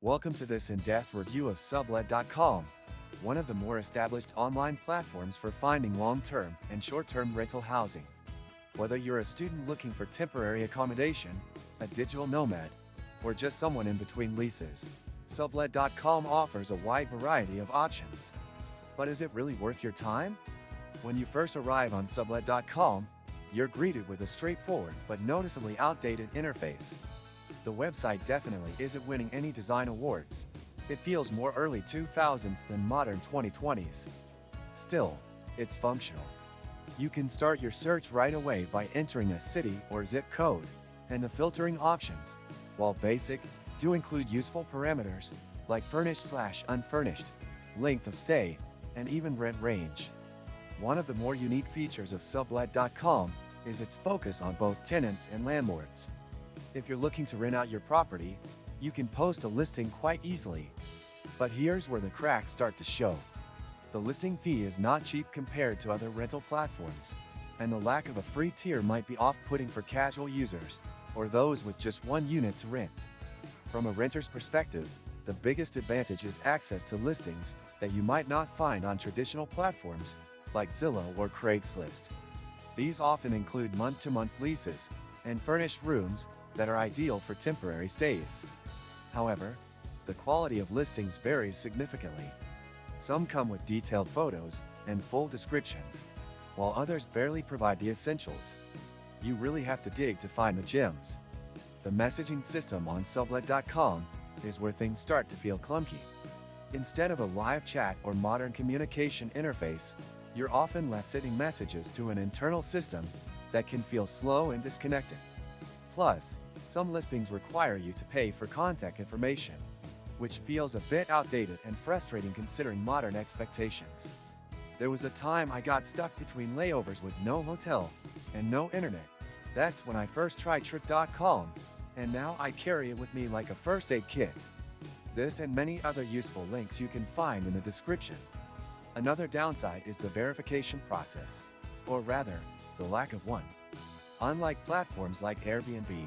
Welcome to this in-depth review of Sublet.com, one of the more established online platforms for finding long-term and short-term rental housing. Whether you're a student looking for temporary accommodation, a digital nomad, or just someone in between leases, Sublet.com offers a wide variety of options. But is it really worth your time? When you first arrive on Sublet.com, you're greeted with a straightforward but noticeably outdated interface. The website definitely isn't winning any design awards. It feels more early 2000s than modern 2020s. Still, it's functional. You can start your search right away by entering a city or zip code, and the filtering options, while basic, do include useful parameters like furnished/unfurnished, length of stay, and even rent range. One of the more unique features of Sublet.com is its focus on both tenants and landlords. If you're looking to rent out your property, you can post a listing quite easily. But here's where the cracks start to show. The listing fee is not cheap compared to other rental platforms, and the lack of a free tier might be off-putting for casual users or those with just one unit to rent. From a renter's perspective, the biggest advantage is access to listings that you might not find on traditional platforms like Zillow or Craigslist. These often include month-to-month leases and furnished rooms that are ideal for temporary stays. However, the quality of listings varies significantly. Some come with detailed photos and full descriptions, while others barely provide the essentials. You really have to dig to find the gems. The messaging system on Sublet.com is where things start to feel clunky. Instead of a live chat or modern communication interface, you're often left sending messages to an internal system that can feel slow and disconnected. Plus, some listings require you to pay for contact information, which feels a bit outdated and frustrating considering modern expectations. There was a time I got stuck between layovers with no hotel and no internet. That's when I first tried Trip.com, and now I carry it with me like a first aid kit. This and many other useful links you can find in the description. Another downside is the verification process, or rather, the lack of one. Unlike platforms like Airbnb,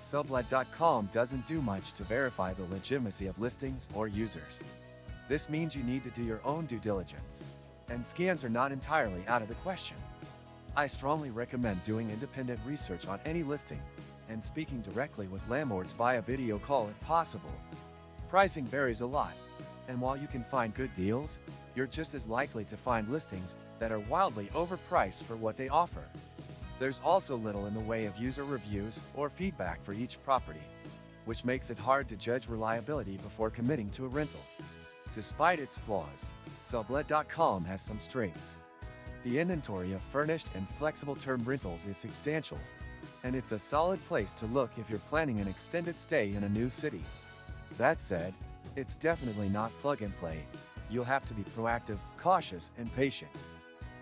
Sublet.com doesn't do much to verify the legitimacy of listings or users. This means you need to do your own due diligence, and scams are not entirely out of the question. I strongly recommend doing independent research on any listing, and speaking directly with landlords via video call if possible. Pricing varies a lot, and while you can find good deals, you're just as likely to find listings that are wildly overpriced for what they offer. There's also little in the way of user reviews or feedback for each property, which makes it hard to judge reliability before committing to a rental. Despite its flaws, Sublet.com has some strengths. The inventory of furnished and flexible term rentals is substantial, and it's a solid place to look if you're planning an extended stay in a new city. That said, it's definitely not plug and play. You'll have to be proactive, cautious, and patient.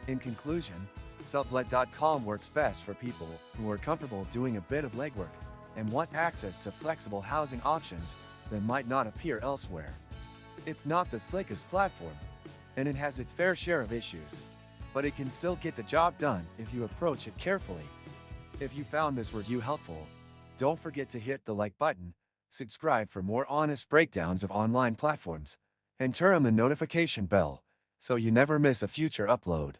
In conclusion, Sublet.com works best for people who are comfortable doing a bit of legwork and want access to flexible housing options that might not appear elsewhere. It's not the slickest platform, and it has its fair share of issues, but it can still get the job done if you approach it carefully. If you found this review helpful, don't forget to hit the like button, subscribe for more honest breakdowns of online platforms, and turn on the notification bell so you never miss a future upload.